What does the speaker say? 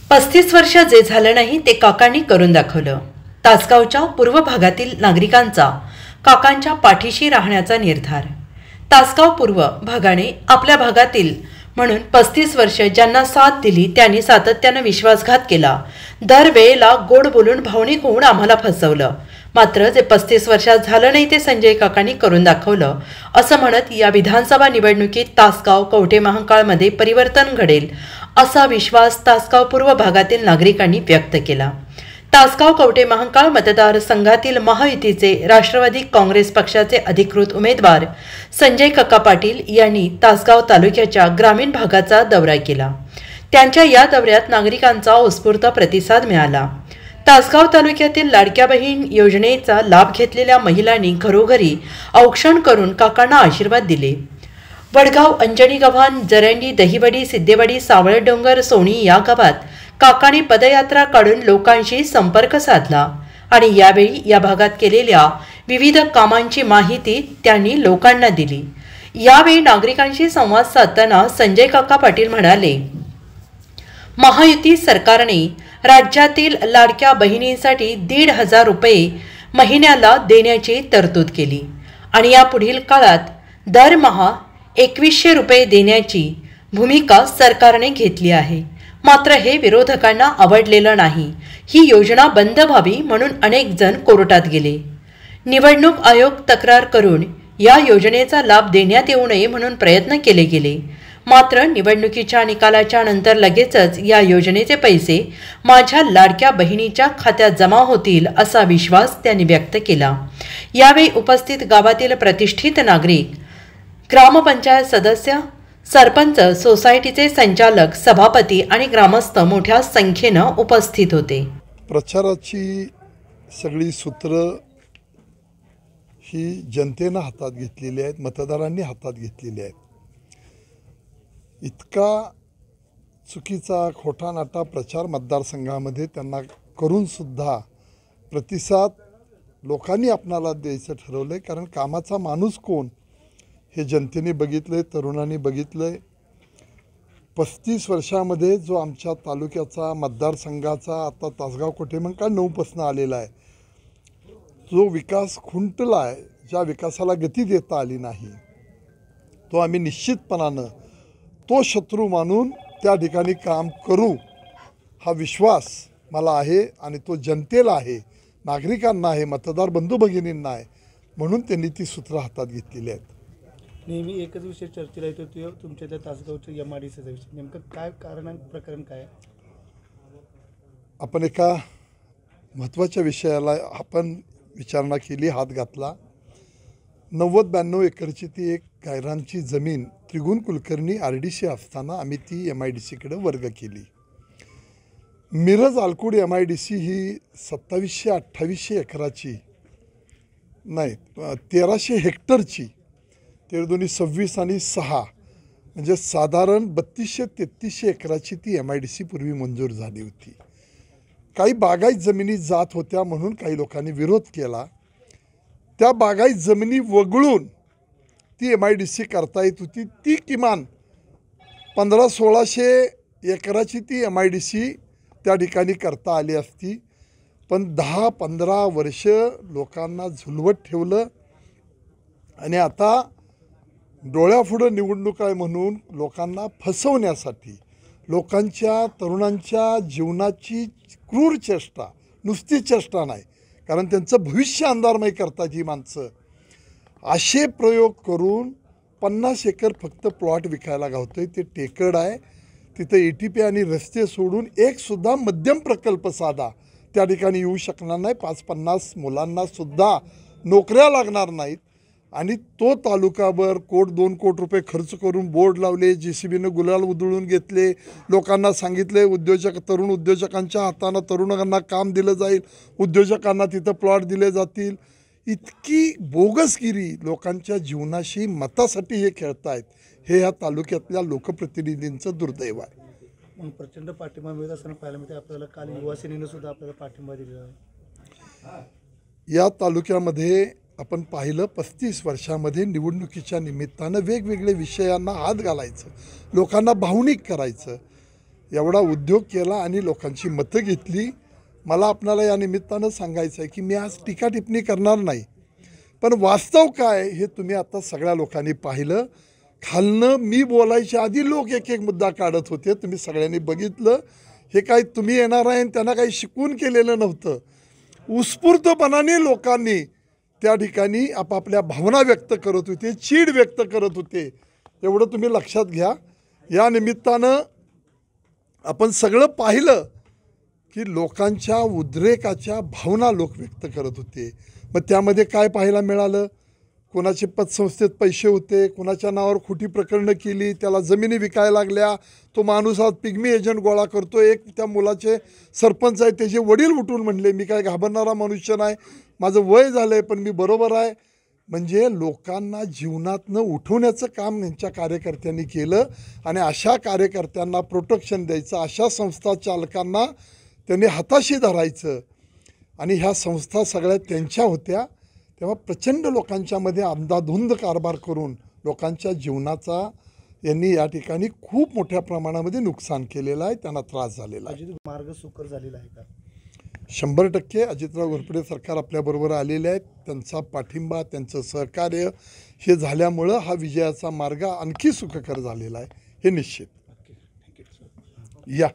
35 वर्ष जे झालं नाही ते काकांनी करून दाखवलं. तासगावच्या पूर्व भागातील नागरिकांचा काकांच्या पाठीशी राहण्याचा निर्धार. तासगाव पूर्व भागाने आपल्या भागातील म्हणून 35 वर्ष ज्यांना साथ दिली त्यांनी सातत्यानं विश्वासघात केला. दरवेळेला गोड बोलून भावनिक होऊन आम्हाला फसवलं. मात्र जे 35 वर्षात झालं नाही ते संजय काकांनी करून दाखवलं असं म्हणत या विधानसभा निवडणुकीत तासगाव कवठे महांकाळमध्ये परिवर्तन घडेल असा विश्वास तासगाव पूर्व भागातील नागरिकांनी व्यक्त केला. तासगाव कवठे महांकाळ मतदारसंघातील महायुतीचे राष्ट्रवादी काँग्रेस पक्षाचे अधिकृत उमेदवार संजय काका पाटील यांनी तासगाव तालुक्याच्या ग्रामीण भागाचा दौरा केला. त्यांच्या या दौऱ्यात नागरिकांचा उत्स्फूर्त प्रतिसाद मिळाला. तासगाव तालुक्यातील लाडक्या बहीण योजनेचा लाभ घेतलेल्या महिलांनी घरोघरी औक्षण करून काकांना आशीर्वाद दिले. वडगाव, अंजनी गव्हाण, जरंडी, दहिवडी, सिद्धेवाडी, सावळडोंगर, सोनी या गावात काकांनी पदयात्रा काढून लोकांशी संपर्क साधला आणि यावेळी या भागात केलेल्या विविध कामांची माहिती त्यांनी लोकांना दिली. यावेळी नागरिकांशी संवाद साधताना संजय काका पाटील म्हणाले, महायुती सरकारने राज्यातील लाडक्या बहिणींसाठी 1,500 रुपये महिन्याला देण्याची तरतूद केली आणि यापुढील काळात दरमहा 2,100 रुपये देण्याची भूमिका सरकारने घेतली आहे. मात्र हे विरोधकांना आवडलेलं नाही. ही योजना बंद व्हावी म्हणून अनेक जण कोर्टात गेले. निवडणूक आयोग तक्रार करून या योजनेचा लाभ देण्यात येऊ नये म्हणून प्रयत्न केले गेले. मात्र निवडणुकीच्या निकालाच्या नंतर लगेचच या योजनेचे पैसे माझ्या लाडक्या बहिणीच्या खात्यात जमा होतील असा विश्वास त्यांनी व्यक्त केला. यावेळी उपस्थित गावातील प्रतिष्ठित नागरिक, ग्रामपंचायत सदस्य, सरपंच, सोसायटीचे संचालक, सभापती आणि ग्रामस्थ मोठ्या संख्येनं उपस्थित होते. प्रचाराची सगळी सूत्र ही जनतेनं हातात घेतलेली आहेत, मतदारांनी हातात घेतलेली आहेत. इतका चुकीचा खोटा नाटा प्रचार मतदारसंघामध्ये त्यांना करूनसुद्धा प्रतिसाद लोकांनी आपणाला द्यायचं ठरवलं आहे. कारण कामाचा माणूस कोण हे जनतेने बघितलं आहे, तरुणांनी बघितलं आहे. 35 वर्षामध्ये जो आमच्या तालुक्याचा मतदारसंघाचा आता तासगाव कवठे महांकाळ 9पासून आलेला आहे, जो विकास खुंटला आहे, ज्या विकासाला गती देता आली नाही, तो आम्ही निश्चितपणानं तो शत्रू मानून त्या ठिकाणी काम करू हा विश्वास मला आहे आणि तो जनतेला आहे, नागरिकांना आहे, मतदार बंधू भगिनींना आहे. म्हणून त्यांनी ती सूत्र हातात घेतलेली आहेत. नेहमी एकच विषय चर्चेला येतो, तो तुमच्या त्या तासगावच्या MIDCचा विषय. नेमकं काय कारण प्रकरण काय? आपण एका महत्त्वाच्या विषयाला आपण विचारणा केली, हात घातला. 90-92 एकरची ती एक गायरांची जमीन त्रिगुण कुलकर्णी RDC असताना आम्ही ती MIDCकडे वर्ग केली. मिरज आलकुड MIDC ही 2700-2800 एकराची नाही, 1300 हेक्टरची, 13×26 आणि 6 म्हणजे साधारण 3200-3300 एकराची ती MIDC पूर्वी मंजूर झाली होती. काही बागायत जमिनी जात होत्या म्हणून काही लोकांनी विरोध केला. त्या बागायत जमिनी वगळून ती MIDC करता येत होती. ती किमान 1500-1600 एकराची ती MIDC त्या ठिकाणी करता आली असती. पण 10-15 वर्ष लोकांना झुलवत ठेवलं आणि आता डोळ्यापुढं निवडणूक आहे म्हणून लोकांना फसवण्यासाठी, लोकांच्या तरुणांच्या जीवनाची क्रूर चेष्टा, नुसती चेष्टा नाही, कारण त्यांचं भविष्य अंधारमय करतात ही माणसं, असे प्रयोग करून 50 एकर फक्त प्लॉट विकायला गावतोय. ते टेकड आहे, तिथं ATP आणि रस्ते सोडून एकसुद्धा मध्यम प्रकल्प साधा त्या ठिकाणी येऊ शकणार नाही. 5-50 मुलांनासुद्धा नोकऱ्या लागणार नाहीत. आणि तो तालुकाभर 1-2 कोटी रुपये खर्च करून बोर्ड लावले, JCBनं गुलाल उधळून घेतले, लोकांना सांगितले तरुण उद्योजकांच्या हातानं तरुणांना काम दिलं जाईल, उद्योजकांना तिथं प्लॉट दिले जातील. इतकी बोगसगिरी लोकांच्या जीवनाशी मतासाठी हे खेळतायत, हे ह्या तालुक्यातल्या लोकप्रतिनिधींचं दुर्दैव आहे. मग प्रचंड पाठिंबा मिळत असताना पाहायला मिळते आपल्याला काल युवासेनेनं सुद्धा आपल्याला पाठिंबा दिलेला आहे. या तालुक्यामध्ये आपण पाहिलं 35 वर्षामध्ये निवडणुकीच्या निमित्तानं वेगवेगळे विषयांना हात घालायचं, लोकांना भावनिक करायचं. एवढा उद्योग केला आणि लोकांची मतं घेतली. मला आपणाला या निमित्तानं सांगायचं आहे की मी आज टीका टिप्पणी करणार नाही, पण वास्तव काय हे तुम्ही आता सगळ्या लोकांनी पाहिलं. खालनं मी बोलायच्या आधी लोक एक एक मुद्दा काढत होते, तुम्ही सगळ्यांनी बघितलं. हे काही तुम्ही येणार आहे त्यांना काही शिकवून केलेलं नव्हतं. उत्स्फूर्तपणाने लोकांनी त्या ठिकाणी आपापल्या भावना व्यक्त करत होते, चीड व्यक्त करत होते. एवढं तुम्ही लक्षात घ्या. या निमित्तानं आपण सगळं पाहिलं की लोकांच्या उद्रेकाच्या भावना लोक व्यक्त करत होते. मग त्यामध्ये काय पाहायला मिळालं? कोणाचे पतसंस्थेत पैसे होते, कोणाच्या नावावर खोटी प्रकरणं केली, त्याला जमिनी विकायला लागल्या. तो माणूस आज पिग्मी एजंट गोळा करतो. एक त्या मुलाचे सरपंच आहे, त्याचे वडील उठून म्हणले मी काय घाबरणारा मनुष्य नाही, माझं वय झालं आहे पण मी बरोबर आहे. म्हणजे लोकांना जीवनातनं उठवण्याचं काम यांच्या कार्यकर्त्यांनी केलं आणि अशा कार्यकर्त्यांना प्रोटेक्शन द्यायचं, अशा संस्था चालकांना त्यांनी हाताशी धरायचं. आणि ह्या संस्था सगळ्या त्यांच्या होत्या. तेव्हा प्रचंड लोकांच्यामध्ये अंधाधुंद कारभार करून लोकांच्या जीवनाचा यांनी या ठिकाणी खूप मोठ्या प्रमाणामध्ये नुकसान केलेलं आहे, त्यांना त्रास झालेला आहे. मार्ग सुकर झालेला आहे का? 100% अजितराव घोरपडे सरकार आपल्याबरोबर आलेले आहेत. त्यांचा पाठिंबा, त्यांचं सहकार्य हे झाल्यामुळं हा विजयाचा मार्ग आणखी सुखकर झालेला आहे, हे निश्चित. थँक्यू. या